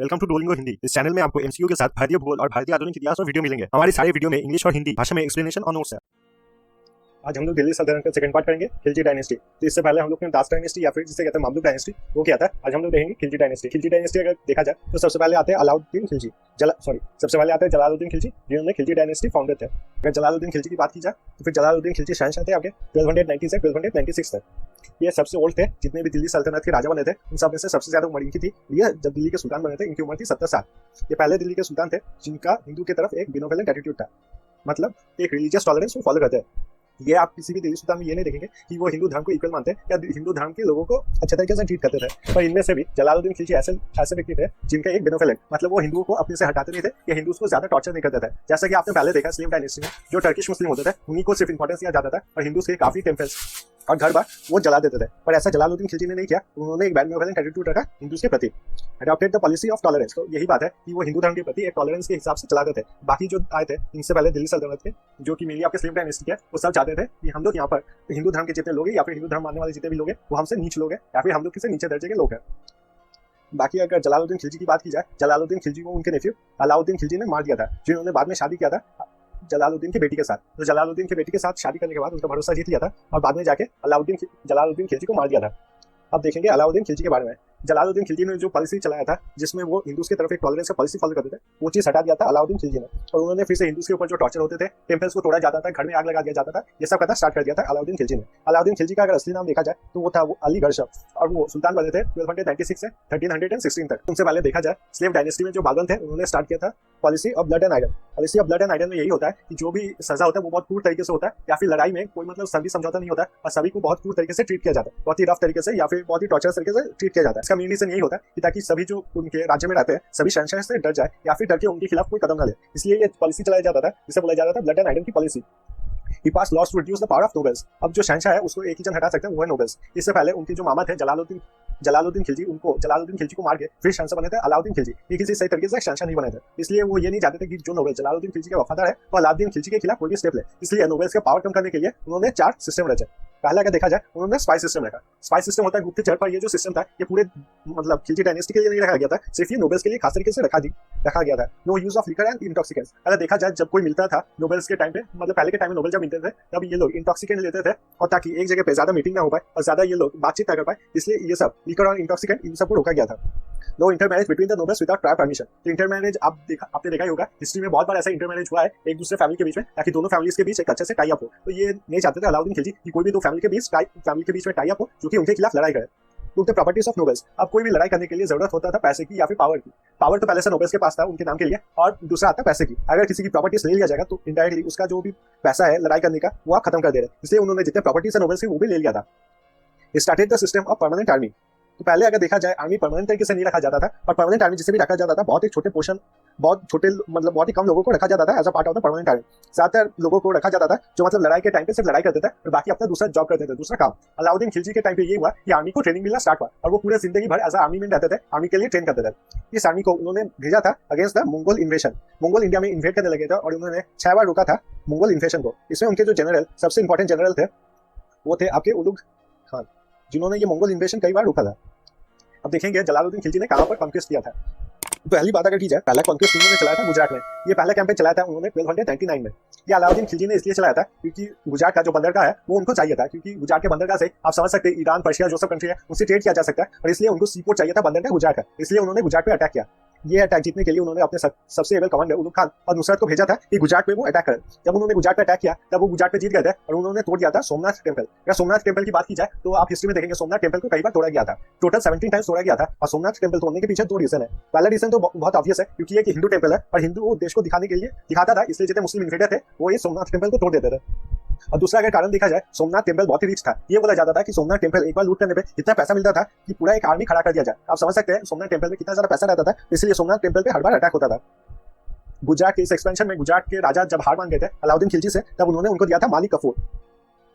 Welcome to Duolingo Hindi. इस channel में आपको एमसीक्यू के साथ भारतीय भूगोल और भारतीय आधुनिक इतिहास और वीडियो मिलेंगे। हमारे सारे वीडियो में इंग्लिश और हिंदी भाषा में एक्सप्लेनेशन और नोट्स है। आज हम लोग दिल्ली सल्तनत का सेकंड पार्ट करेंगे, खिलजी डायनेस्टी। तो इससे पहले हम लोग ने दास डायनेस्टी या फिर जिसे कहते हैं मामलुक डायनेस्टी वो क्या था। आज हम लोग देखेंगे खिलजी डायनेस्टी। खिलजी डायनेस्टी अगर देखा जाए तो सबसे पहले आते हैं अलाउद्दीन खिलजी, सबसे पहले आते हैं जलालुद्दीन खिलजी, जिन्होंने खिलजी डायनेस्टी फाउंडर थे। अगर जलालुद्दीन खिलजी की बात की जाए तो फिर जलालुद्दीन खिलजी शहंशाह थे आपके 1290 से 1296 तक। ये सबसे ओल्ड थे, जितने भी दिल्ली सल्तनत के राजा बने थे उन सब में से सबसे ज्यादा उम्र इनकी थी। ये जब दिल्ली के सुल्तान बने थे इनकी उम्र थी 70 साल। ये पहले दिल्ली के सुल्तान थे जिनका हिंदू की तरफ एक बिनोवेलेंट एटीट्यूड था, मतलब एक रिलीजियस टॉलरेंस वो फॉलो करते हैं। ये आप किसी भी दिल्ली सुल्तान में ये नहीं देखेंगे कि वो हिंदू धर्म को इक्वल मानते हैं या हिंदू धर्म के लोगों को अच्छे तरीके से ट्रीट करते थे। पर इनमें से भी जलालुद्दीन खिलजी ऐसे व्यक्ति थे जिनका एक बेनोफिलेट, मतलब वो हिंदुओं को अपने से हटाते नहीं थे या हिंदू को ज्यादा टॉर्चर नहीं करते थे। जैसा कि आपने पहले देखा स्लेव डायनेस्टी में जो टर्किश मुस्लिम होते थे उन्हीं को सिर्फ इंपॉर्टेंस दिया जाता था और हिंदू के काफी टेम्पल्स और घर बार वो जला देते थे। पर ऐसा जलालुद्दीन खिलजी ने नहीं किया। उन्होंने एक बेनोफिलेंट एटीट्यूड रखा हिंदू के प्रति, adopted the policy of tolerance. तो यही बात है कि वो हिंदू धर्म के प्रति एक टॉलरेंस के हिसाब से चलाते थे। बाकी जो आए थे इनसे पहले दिल्ली सल्तनत के, जो कि मेनली आपके स्लेव डायनेस्टी के, वो सब चाहते थे कि हम लोग यहाँ पर हिंदू धर्म के जितने लोग हैं या फिर हिंदू धर्म मानने वाले जितने भी लोग हैं वो हमसे नीच लोग हैं या फिर हम लोग किसी नीचे दर्जे के लोग हैं। बाकी अगर जलालुद्दीन खिलजी की बात की जाए, जलालुद्दीन खिलजी को उनके नेफ्यू अलाउद्दीन खिलजी ने मार दिया था, जिन्होंने बाद में शादी किया था जलालुद्दीन की बेटी के साथ। तो जलालुद्दीन की बेटी के साथ शादी करने के बाद उनका भरोसा जीत लिया था और बाद में जाके जलालुद्दीन खिलजी को मार दिया था। अब देखेंगे अलाउद्दीन खिलजी के बारे में। जलालुद्दीन खिलजी ने जो पॉलिसी चलाया था जिसमें वो हिंदूज की तरफ एक टॉलरेंस का पॉलिसी फॉलो करते थे, वो चीज हटा दिया था अलाउद्दीन खिलजी ने। और उन्होंने फिर से हिंदूज के ऊपर जो टॉर्चर होते थे, टेम्पल्स को तोड़ा जाता था, घर में आग लगा दिया जाता था, ये सब करना स्टार्ट कर दिया था अलाउद्दीन खिलजी ने। अलाउद्दीन खिलजी का अगर असली नाम देखा जाए तो वो था अलीगढ़ शाह, और वो सुल्तान बने थे 1296 से 1316 तक। उनसे पहले देखा जाए स्लेव डायनेस्टी में जो बागल थे उन्होंने स्टार्ट किया था policy of blood and iron. Policy of blood and iron में यही होता है कि जो भी सजा होता है वो बहुत क्रूर तरीके से होता है, या फिर लड़ाई में कोई मतलब संधि समझौता नहीं होता और सभी को बहुत क्रूर तरीके से ट्रीट किया जाता है, बहुत ही रफ तरीके से या फिर बहुत ही टॉर्चर तरीके से ट्रीट किया जाता है। इसका मेन रीजन यही होता है कि ताकि सभी जो उनके राज्य में रहते हैं सभी शहंशाह से डर जाए या फिर डर के उनके खिलाफ कोई कदम न ले। इसलिए ये पॉलिसी चलाया जाता था जिसे बोला जाता था ब्लड एंड आयरन की policy. He passed laws to reduce the power of nobles। अब जो शहंशाह है उसको एक ही जन हटा सकते हैं, वो है नोबल्स। इससे पहले उनके जो मामा थे जलालुद्दीन खिलजी, जलालुद्दीन खिलजी को मार के फिर शहंशाह बने थे अलाउद्दीन खिलजी। ये किसी सही तरीके से शहंशाह नहीं बने थे, इसलिए वो ये नहीं चाहते थे कि जो नोबल जलालुद्दीन खिलजी के वफादार है वो अलाउद्दीन खिलजी के खिलाफ कोई भी स्टेप ले। इसलिए नोबल्स का पावर कम करने के लिए उन्होंने 4 सिस्टम रचे। पहले अगर देखा जाए उन्होंने स्पाई सिस्टम रखा। स्पाई सिस्टम होता है गुप्तचर, पर ये जो सिस्टम था ये पूरे मतलब खिलजी डायनेस्टी के लिए नहीं रखा गया था, सिर्फ ये नोबल्स के लिए खास तरीके से रखा गया था। No use of liquor and intoxicants. अगर देखा जाए जब कोई मिलता था नोबल्स के टाइम पे, मतलब पहले के टाइम में नोबल जब मिलते थे तब ये लोग इंटॉक्सिकेंट लेते थे, और ताकि एक जगह पे ज्यादा मीटिंग ना हो पाए और ज्यादा ये लोग बातचीत ना कर पाए, इसलिए ये सब लिकर और इंटॉक्सिकेंट इन सबको रोका गया था। No intermarriage between the nobles without prior permission. तो इंटरमैरेज आपने देखा ही होगा, हिस्ट्री में बहुत बार ऐसा इंटरमैरेज हुआ है एक दूसरे फैमिली के बीच में, ताकि दोनों फैमिलीज के बीच एक अच्छे से टाई अप हो। तो ये नहीं चाहते थे अलाउद्दीन खिलजी कि कोई भी दो फैमिली के बीच में टाई अप हो जो कि उनके खिलाफ लड़ाई करे। To the properties of nobles. अब कोई भी लड़ाई करने के लिए जरूरत होता था पैसे की या फिर पावर की। पावर तो पहले से नोबल्स के पास था उनके नाम के लिए, और दूसरा आता पैसे की। अगर किसी की प्रॉपर्टीज ले लिया जाएगा तो इनडायरेक्टली उसका जो भी पैसा है लड़ाई करने का वो आप खत्म कर दे रहे, इसलिए उन्होंने जितने प्रॉपर्टीज है नोबल्स की वो भी ले लिया था। Started the system of permanent army. तो पहले अगर देखा जाए आर्मी परमानेंट तरीके से नहीं रखा जाता था, और परमानेंट आर्मी जिसे भी रखा जाता था बहुत ही छोटे पोर्शन, मतलब बहुत ही कम लोगों को रखा जाता था as a part of the permanent army. ज्यादातर लोगों को रखा जाता था जो मतलब लड़ाई के टाइम पे सिर्फ लड़ाई करते थे और बाकी अपना दूसरा जॉब करते थे, दूसरा काम। अलाउद्दीन खिलजी के टाइम पे ये हुआ कि आर्मी को ट्रेनिंग मिलना स्टार्ट हुआ और वो पूरे जिंदगी भर एज अ आर्मी में रहते थे, आर्मी के लिए ट्रेन करते थे। इस आर्मी को उन्होंने भेजा था against the Mongol इन्वेशन। Mongol India में इन्वेट करने लगे थे और उन्होंने 6 बार रोका था मंगोल इन्वेशन को। इसमें उनके जो जनरल, सबसे इंपॉर्टेंट जनरल थे वो थे आपके उलुग खान, जिन्होंने ये मंगोल इन्वेशन कई बार रोका था। अब देखेंगे जलालुद्दीन खिलजी ने कहां पर कॉन्क्वेस्ट किया था। पहली बात अगर की जाए, पहला कॉन्क्वेस्ट उन्होंने चलाया था गुजरात में। ये पहला कैंपेन चलाया था उन्होंने 1299 में। ये अलाउद्दीन खिलजी ने इसलिए चलाया था क्योंकि गुजरात का जो बंदरगाह है वो उनको चाहिए था, क्योंकि गुजरात के बंदरगाह से आप समझ सकते हैं ईरान, पर्शिया जो सब कंट्री है उससे ट्रेड किया जा सकता है, और इसलिए उनको सीपोर्ट चाहिए था बंदरगाह गुजरात का, इसलिए उन्होंने गुजरात पे अटैक किया। ये अटैक जीतने के लिए उन्होंने अपने सबसे एबल कमांडर उलुग खान और नुसरत को भेजा था कि गुजरात पे वो अटैक करे। जब उन्होंने गुजरात पे अटैक किया तब वो गुजरात पे जीत गए थे और उन्होंने तोड़ दिया था सोमनाथ टेम्पल। अगर सोमनाथ टेम्पल की बात की जाए तो आप हिस्ट्री में देखेंगे सोमनाथ टेम्पल को कई बार तोड़ा गया था, टोटल 17 टाइम्स तोड़ा गया था। और सोमनाथ टेम्पल तोड़ने के पीछे 2 रीजन है। पहला रीजन तो बहुत ऑब्वियस है, क्योंकि ये हिंदू टेम्पल है और हिंदू देश को दिखाने के लिए दिखाता था, इसलिए जितने मुस्लिम इन्वेडर थे वो ये सोमनाथ टेम्पल को तोड़ देते थे। और दूसरा अगर कारण देखा जाए, सोमनाथ टेम्पल बहुत ही रिच था। ये बोला जाता था कि सोमनाथ टेम्पल एक बार लूट करने पे इतना पैसा मिलता था कि पूरा एक आर्मी खड़ा कर दिया जाए। आप समझ सकते हैं सोमनाथ टेम्पल में कितना ज्यादा पैसा रहता था, इसलिए सोमनाथ टेम्पल पे हर बार अटैक होता था। गुजरात के इस एक्सपेंशन में गुजरात के राजा जब हार मान गए थे अलाउद्दीन खिलजी से, तब उन्होंने उनको दिया था मालिक कफूर।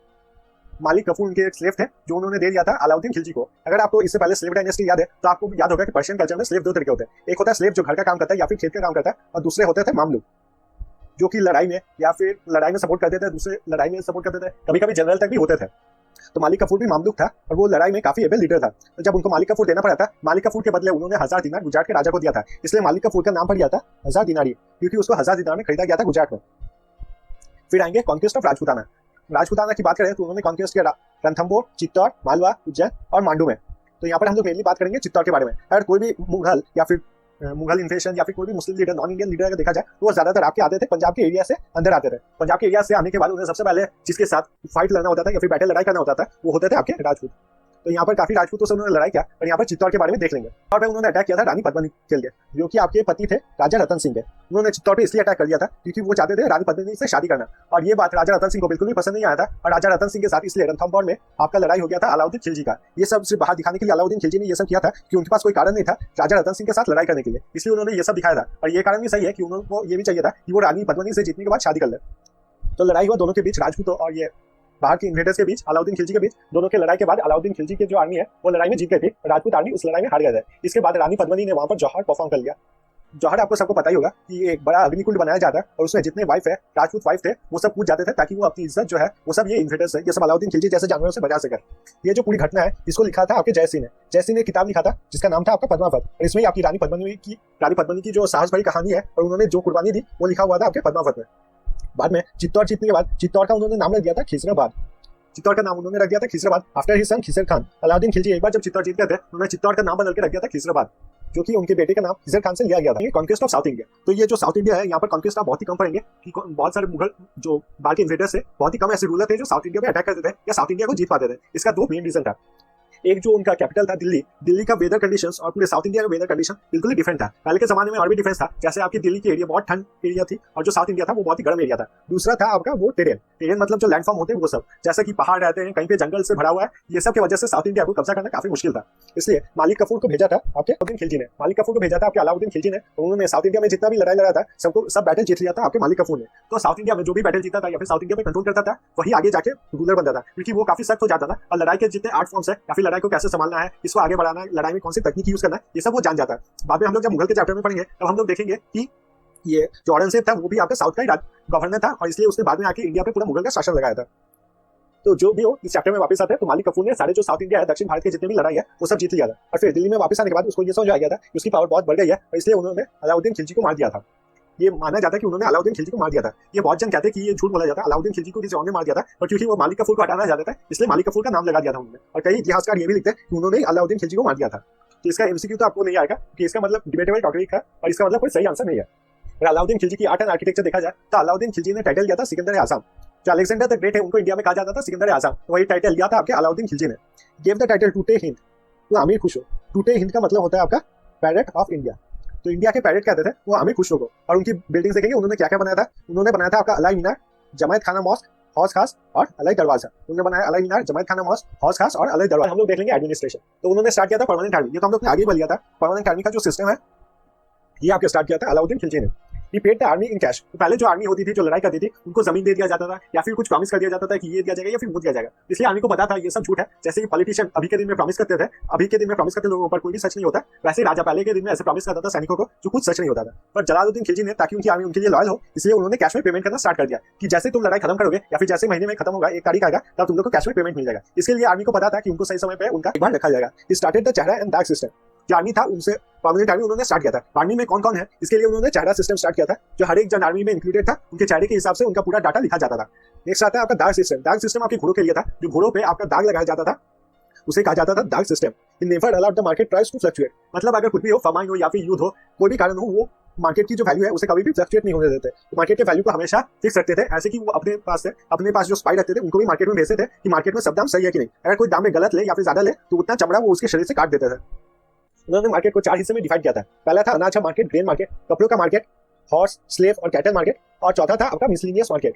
मालिक कफूर उनके एक स्लेव थे जो उन्होंने दे दिया था अलाउद्दीन खिलजी को। अगर आपको इससे पहले स्लेव डायनेस्टी याद है तो आपको याद होगा कि पर्शियन कल्चर में स्लेव 2 तरीके होते हैं। एक होता है स्लेव जो घर का काम करता है या फिर खेत का काम करता है, और दूसरे होते थे मामलुक जो कि लड़ाई में या फिर लड़ाई में सपोर्ट करते थे, दूसरे लड़ाई में सपोर्ट करते थे, कभी कभी जनरल तक भी होते थे। तो मालिक कफूर भी मामलूक था और वो लड़ाई में काफी एबल लीडर था। तो जब उनको मालिक कफूर देना पड़ा था, मालिक कफूर के बदले उन्होंने 1000 दिनार गुजरात के राजा को दिया था, इसलिए मालिक कफूर का नाम पड़ गया था 1000 दिनारी, क्योंकि उसको 1000 दिनार में खरीदा गया था गुजरात में। फिर आएंगे कॉन्क्वेस्ट ऑफ राजपूताना। राजपूताना की बात करें तो उन्होंने कॉन्क्वेस्ट किया रणथंबोर, चित्तौड़, मालवा, उज्जैन और मांडू में। तो यहाँ पर हम लोग मेनली बात करेंगे चित्तौड़ के बारे में। अगर कोई भी मुगल या फिर मुगल इन्वेशन या फिर कोई भी मुस्लिम लीडर, नॉन इंडियन लीडर अगर देखा जाए तो वो ज्यादातर आपके आते थे पंजाब के एरिया से अंदर आते थे। पंजाब के एरिया से आने के बाद उन्हें सबसे पहले जिसके साथ फाइट लड़ना होता था या फिर बैटल लड़ाई करना होता था वो होते थे आपके राजपूत। तो यहाँ पर काफी राजपूतों से उन्होंने लड़ाई किया और यहाँ पर चित्तौड़ के बारे में देख लेंगे। और पे उन्होंने अटैक किया था रानी पद्मिनी के लिए, जो कि आपके पति थे राजा रतन सिंह के। उन्होंने चित्तौड़ पे इसलिए अटैक कर दिया था क्योंकि वो चाहते थे रानी पद्मिनी से शादी करना, और ये बात राजा रतन सिंह को बिल्कुल भी पसंद नहीं आया था। और राजा रतन सिंह के साथ इसलिए रणथंबोर में आपका लड़ाई हो गया था अलाउद्दीन खिलजी का। ये सब सिर्फ बाहर दिखाने के लिए अलाउद्दीन खिलजी ने ये सब किया था कि उनके पास कोई कारण नहीं था राजा रतन सिंह के साथ लड़ाई करने के लिए, इसलिए उन्होंने ये सब दिखाया था। और ये कारण भी सही है कि उनको ये भी चाहिए था कि वो रानी पद्मिनी से जीतने के बाद शादी कर ले। तो लड़ाई हुआ दोनों के बीच, राजपूतों और ये बाहर के इन्वेडर्स के बीच, अलाउद्दीन खिलजी के बीच। दोनों के लड़ाई के बाद अलाउद्दीन खिलजी की जो आर्मी है वो लड़ाई में जीत गई थी, राजपूत आर्मी उस लड़ाई में हार गया था। इसके बाद रानी पद्मिनी ने वहां पर जौहर परफॉर्म कर लिया। जौहर आपको सबको पता ही होगा कि एक बड़ा अग्निकुंड बनाया जाता है और उसमें जितने वाइफ है, राजपूत वाइफ थे, वो सब कूद जाते थे ताकि वो अपनी इज्जत जो है वो सब ये इन्वेडर्स है, ये सब अलाउद्दीन खिलजी जैसे जानवरों से बचा सके। ये जो पूरी घटना है इसको लिखा था आपके जयसिंह ने। जयसिंह ने किताब लिखा था जिसका नाम था आपका पद्मावत, और इसमें आपकी रानी पद्मिनी की जो साहस भरी कहानी है और उन्होंने जो कुर्बानी दी वो लिखा हुआ था आपके पद्मावत में। बाद में चित्तौड़ जीतने के बाद चित्तौड़ का उन्होंने नाम रख दिया था खिजराबाद। चित्तौड़ का नाम उन्होंने रख दिया था Khizrabad after his son Khizr Khan. Alauddin Khilji एक बार जब चित्तौड़ जीत गए थे उन्होंने चित्तौड़ का नाम बदल के रख दिया था खिजराबाद, जो कि उनके बेटे का नाम खिजर खान से लिया गया था। Conquest of south India. तो ये जो साउथ इंडिया है यहाँ पर कॉन्क्वेस्ट आप बहुत ही कम पढ़ेंगे कि बहुत सारे मुगल जो बाहर के इन्वेडर्स थे, बहुत ही कम ऐसे रूलर थे जो साउथ इंडिया में अटैक करते थे या साउथ इंडिया को जीत पाते थे। इसका दो मेन रीजन था। एक जो उनका कैपिटल था दिल्ली, दिल्ली का वेदर कंडीशंस और पूरे साउथ इंडिया का वेदर कंडीशन बिल्कुल ही डिफरेंट था। पहले के जमाने में और भी डिफरेंस था, जैसे आपकी दिल्ली की एरिया बहुत ठंड एरिया थी और जो साउथ इंडिया था वो बहुत ही गर्म एरिया था। दूसरा था आपका वो टेरेन मतलब जो लैंडफॉर्म होते हैं वो सब, जैसे कि पहाड़ रहते हैं, कहीं पे जंगल से भरा हुआ है, ये सब की वजह से साउथ इंडिया को कब्जा करना काफी मुश्किल था। इसलिए मालिक कफूर को भेजा था आपके अलाउद्दीन खिलजी ने। मालिक कफूर को भेजा था आपके अलाउद्दीन खिलजी ने। उन्होंने साउथ इंडिया में जितना भी लड़ाई लड़ा था सब बैटल जीत लिया था आपके मालिक कफूर ने। तो साउथ इंडिया में जो भी बैटल जीता था या फिर साउथ इंडिया में कंट्रोल करता था वही आगे जाके रूलर बनता था, क्योंकि वो काफी सख्त हो जाता था और लड़ाई के जितने आर्ट फॉर्म्स है या फिर लड़ाई को कैसे संभालना है, इसको आगे बढ़ाना है, लड़ाई में कौन सी तकनीक यूज करना है, ये सब वो जान जाता है। बाद में हम लोग जब मुगल के चैप्टर में पढ़ेंगे तब हम लोग देखेंगे कि ये जो औरंगजेब था वो भी आपका साउथ का ही गवर्नर था और इसलिए उसने बाद में आके इंडिया पे पूरा मुगल का शासन लगाया था। तो जो भी हो इस चैप्टर में वापस आते हैं तो मालिक कफूर ने सारे जो साउथ इंडिया है, दक्षिण भारत के जितने भी लड़ाई है वो सब जीत लिया था। और फिर दिल्ली में वापस आने के बाद उसको ये समझ आ गया था कि उसकी पावर बहुत बढ़ गई है और इसलिए उन्होंने अलाउद्दीन खिलजी को मार दिया था। ये माना जाता है कि उन्होंने अलाउद्दीन खिलजी को मार दिया था। ये बहुत जन कहते हैं कि ये झूठ बोला जाता है, अलाउद्दीन खिलजी को किसी और ने मार दिया था, और क्योंकि वो मालिक कफूर को हटाना चाहते थे इसलिए मालिक कफूर का नाम लगा दिया था उन्होंने। और कई इतिहासकार ये भी लिखते हैं कि उन्होंने अलाउद्दीन खिलजी को मार दिया था। तो इसका एमसीक्यू तो आपको नहीं आएगा कि इसका मतलब डिबेटेबल टॉपिक है और इसका मतलब कोई सही आंसर नहीं है। अगर अलाउद्दीन खिलजी की आर्ट एंड आर्किटेक्चर देखा जाए तो अलाउद्दीन खिलजी ने टाइटल दिया था सिकंदर आजम। जो अलेक्जेंडर द ग्रेट है उनको इंडिया में कहा जाता था सिकंदर आजम, तो वही टाइटल लिया था आपके अलाउद्दीन खिलजी ने। गेव द टाइटल टूटे हिंद तो आमिर खुसरो। टूटे हिंद का मतलब होता है आपका पैरेट ऑफ इंडिया। तो इंडिया के पैरेट कहते थे वो आमिर खुसरो को। और उनकी बिल्डिंग्स देखेंगे उन्होंने क्या क्या बनाया था। उन्होंने बनाया था आपका अलाई मीनार, जमायत खाना मॉस्क, हौज खास और अलाई दरवाजा। उन्होंने बनाया अलाई मीनार, जमायत खाना मॉस्क, हौज खास और अलाई दरवाजा। हम लोग देख लेंगे एडमिनिस्ट्रेशन। तो उन्होंने स्टार्ट किया था परमानेंट आर्मी। ये तो हम लोग ने आगे बढ़ लिया था। परमानेंट आर्मी का जो सिस्टम है ये आपके स्टार्ट किया था अलाउद्दीन खिलजी ने। He paid the army in cash. तो पहले जो आर्मी होती थी जो लड़ाई करती थी उनको जमीन दे दिया जाता था या फिर कुछ प्रॉमिस कर दिया जाता था कि ये दिया जाएगा या फिर वो दिया जाएगा। इसलिए आर्मी को पता था ये सब झूठ है। जैसे कि पॉलिटिशियन अभी के दिन में प्रॉमिस करते थे, अभी के दिन में प्रॉमिस करते लोगों पर कोई भी सच नहीं होता, वैसे राजा पहले के दिन में ऐसे प्रॉमिस करता था सैनिकों को जो कुछ सच नहीं होता था। पर जलालुद्दीन खिलजी ने, ताकि उनकी आर्मी उनके लिए लॉयल हो, इसलिए उन्होंने कैश में पेमेंट करना स्टार्ट कर दिया कि जैसे तुम लड़ाई खत्म करोगे या फिर जैसे महीने में खत्म होगा, 1 तारीख आएगा, तब तुम लोग को कैश में पेमेंट मिल जाएगा। इसके लिए आर्मी को पता था कि उनको सही समय पे उनका एक बार रखा जाएगा। स्टार्टेड द चेहरा एंड दाग सिस्टम। जो आर्मी था उनसे परमानेंट आर्मी उन्होंने स्टार्ट किया था। आर्मी में कौन कौन है इसके लिए उन्होंने चेहरा सिस्टम स्टार्ट किया था, जो हर एक जन आर्मी में इंक्लूडेड था। उनके चेहरे के हिसाब से उनका पूरा डाटा लिखा जाता था। नेक्स्ट आता है आपका दाग सिस्टम। दाग सिस्टम आपके घोड़ों के लिए था। जो घोड़ों पे आपका दाग लगाया जाता था उसे कहा जाता था dagh system. In never allowed the market price to fluctuate. मतलब अगर कुछ भी हो, फमाइन हो या फिर युद्ध हो, कोई भी कारण हो, वो मार्केट की जो वैल्यू है उसे कभी भी फ्लक्चुएट नहीं होने देते। तो मार्केट के वैल्यू को हमेशा फिक्स रखते थे। ऐसे कि वो अपने पास जो स्पाई रखते थे उनको भी मार्केट में भेजते थे कि मार्केट में सब दाम सही है कि नहीं। अगर कोई दाम में गलत ले या फिर ज्यादा ले तो उतना चमड़ा वो उसके शरीर से काट देते थे। उन्होंने मार्केट को 4 हिस्से में डिवाइड किया था। पहला था अनाज का मार्केट, ग्रेन मार्केट, कपड़ों का मार्केट, हॉर्स, स्लेव और कैटल मार्केट, और चौथा था आपका मिसलिनियस मार्केट।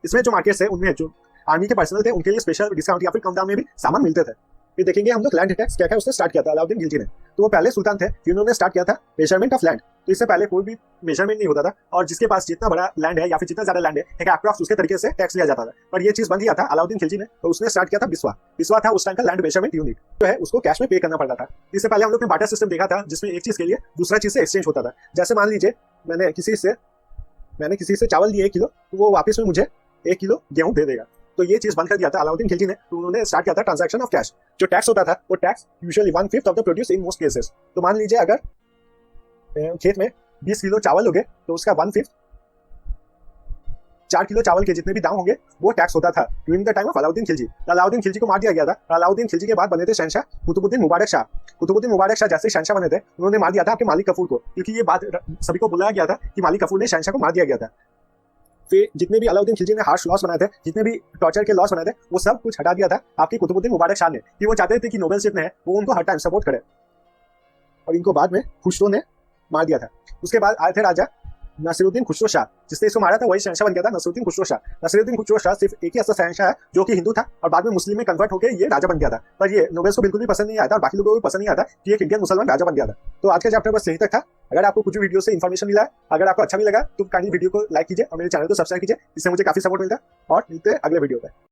इसमें जो मार्केट्स है उनमें जो आर्मी के पर्सनल थे उनके लिए स्पेशल डिस्काउंट या फिर कम दाम में भी सामान मिलते थे। फिर देखेंगे हम लोग लैंड टैक्स क्या क्या उसने स्टार्ट किया था अलाउद्दीन खिलजी ने। तो वो पहले सुल्तान थे जिन्होंने स्टार्ट किया था मेजरमेंट ऑफ लैंड। तो इससे पहले कोई भी मेजरमेंट नहीं होता था और जिसके पास जितना बड़ा लैंड है या फिर जितना ज्यादा लैंड है एक अप्रॉक्स उसके तरीके से टैक्स लिया जाता था। पर ये चीज बंद किया था अलाउद्दीन खिलजी ने। तो उसने स्टार्ट किया था बिस्वा। बिस्वा था उस टाइम का लैंड मेजरमेंट यूनिट, जो है उसको कैश में पे करना पड़ता था। इससे पहले हम लोग ने बार्टर सिस्टम देखा था जिसमें एक चीज के लिए दूसरा चीज से एक्सचेंज होता था। जैसे मान लीजिए मैंने किसी से चावल लिए 1 किलो, तो वो वापस में मुझे 1 किलो गेहूं दे देगा। तो ये चीज बंद कर दिया था अलाउद्दीन खिलजी ने। तो उन्होंने स्टार्ट किया था ट्रांजैक्शन ऑफ कैश। जो टैक्स होता था वो tax usually 1/5 of the produce in most cases. तो मान लीजिए अगर खेत में 20 किलो चावल हो गए तो उसका 1/5 4 किलो चावल के जितने भी दाम होंगे वो टैक्स होता था during the time of Alauddin Khilji. Alauddin Khilji को मार दिया गया था। अलाउद्दीन खिलजी के बाद बने थे शहनशाह कुतुबुद्दीन मुबारक शाह। कुतुबुद्दीन मुबारक शाह जैसे शहनशाह बने थे उन्होंने मार दिया था आपके मालिक कफूर को, क्योंकि ये बात सभी को बुलाया गया था कि मालिक कफूर ने शहनशाह को मार दिया गया था। फिर जितने भी अलाउद्दीन खिलजी ने हार्श लॉस बनाए थे, जितने भी टॉर्चर के लॉस बनाए थे, वो सब कुछ हटा दिया था आपके कुतुबुद्दीन मुबारक शाह ने, कि वो चाहते थे कि नोबेल जितने हैं वो उनको हर टाइम सपोर्ट करे। और इनको बाद में खुसरो ने मार दिया था। उसके बाद आए थे राजा नसीरुद्दीन खुसरो शाह, जिसने इसको मारा था वही शहनशाह बन गया था नसीरुद्दीन खुसरो शाह। नसीरुद्दीन खुसरो शाह सिर्फ एक ही ऐसा शहनशाह है जो कि हिंदू था और बाद में मुस्लिम में कन्वर्ट होकर ये राजा बन गया था। पर ये नोबेल्स को बिल्कुल भी पसंद नहीं आया था और बाकी लोगों को भी पसंद नहीं आता कि एक इंडियन मुसलमान राजा बन गया था। तो आज का चैप्टर बस यही तक था। अगर आपको कुछ वीडियो से इन्फॉर्मेशन मिला है, अगर आपको अच्छा भी लगा तो काइंडली वीडियो को लाइक कीजिए और मेरे चैनल को सब्सक्राइब कीजिए, इससे मुझे काफी सपोर्ट मिलता है। और मिलते हैं अगले वीडियो पे।